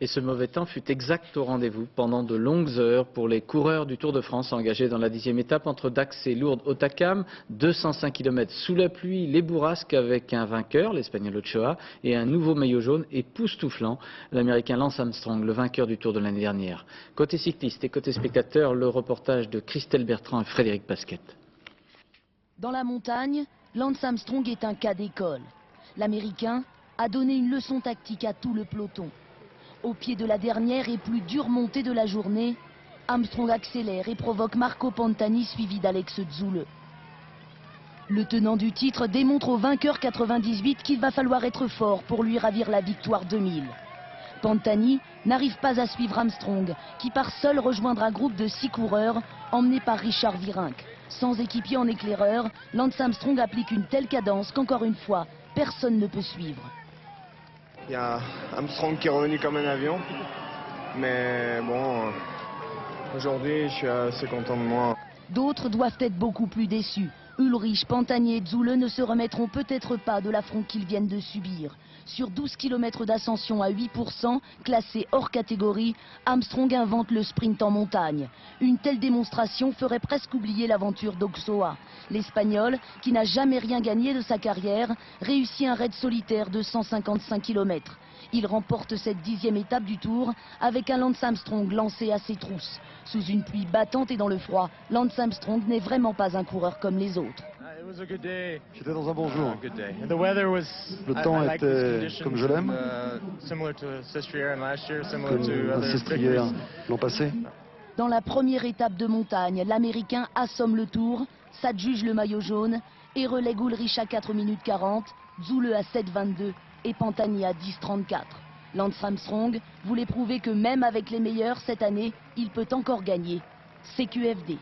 Et ce mauvais temps fut exact au rendez-vous pendant de longues heures pour les coureurs du Tour de France engagés dans la 10e étape entre Dax et Lourdes-Hautacam. 205 km sous la pluie, les bourrasques avec un vainqueur, l'Espagnol Ochoa, et un nouveau maillot jaune époustouflant, l'Américain Lance Armstrong, le vainqueur du Tour de l'année dernière. Côté cycliste et côté spectateur, le reportage de Christelle Bertrand et Frédéric Pasquette. Dans la montagne, Lance Armstrong est un cas d'école. L'Américain a donné une leçon tactique à tout le peloton. Au pied de la dernière et plus dure montée de la journée, Armstrong accélère et provoque Marco Pantani suivi d'Alex Zülle. Le tenant du titre démontre au vainqueur 98 qu'il va falloir être fort pour lui ravir la victoire 2000. Pantani n'arrive pas à suivre Armstrong, qui part seul rejoindre un groupe de 6 coureurs emmené par Richard Virenque. Sans équipier en éclaireur, Lance Armstrong applique une telle cadence qu'encore une fois, personne ne peut suivre. Il y a Armstrong qui est revenu comme un avion, mais bon, aujourd'hui je suis assez content de moi. D'autres doivent être beaucoup plus déçus. Ulrich, Pantani et Zülle ne se remettront peut-être pas de l'affront qu'ils viennent de subir. Sur 12 km d'ascension à 8%, classé hors catégorie, Armstrong invente le sprint en montagne. Une telle démonstration ferait presque oublier l'aventure d'Ochoa. L'Espagnol, qui n'a jamais rien gagné de sa carrière, réussit un raid solitaire de 155 km. Il remporte cette 10e étape du Tour avec un Lance Armstrong lancé à ses trousses. Sous une pluie battante et dans le froid, Lance Armstrong n'est vraiment pas un coureur comme les autres. J'étais dans un bon jour. Le temps était comme je l'aime, comme un sestrière l'an passé. Dans la première étape de montagne, l'Américain assomme le Tour, s'adjuge le maillot jaune et relègue Ulrich à 4 minutes 40, Zülle à 7,22 et Pantani à 10,34. Lance Armstrong voulait prouver que même avec les meilleurs cette année, il peut encore gagner. CQFD.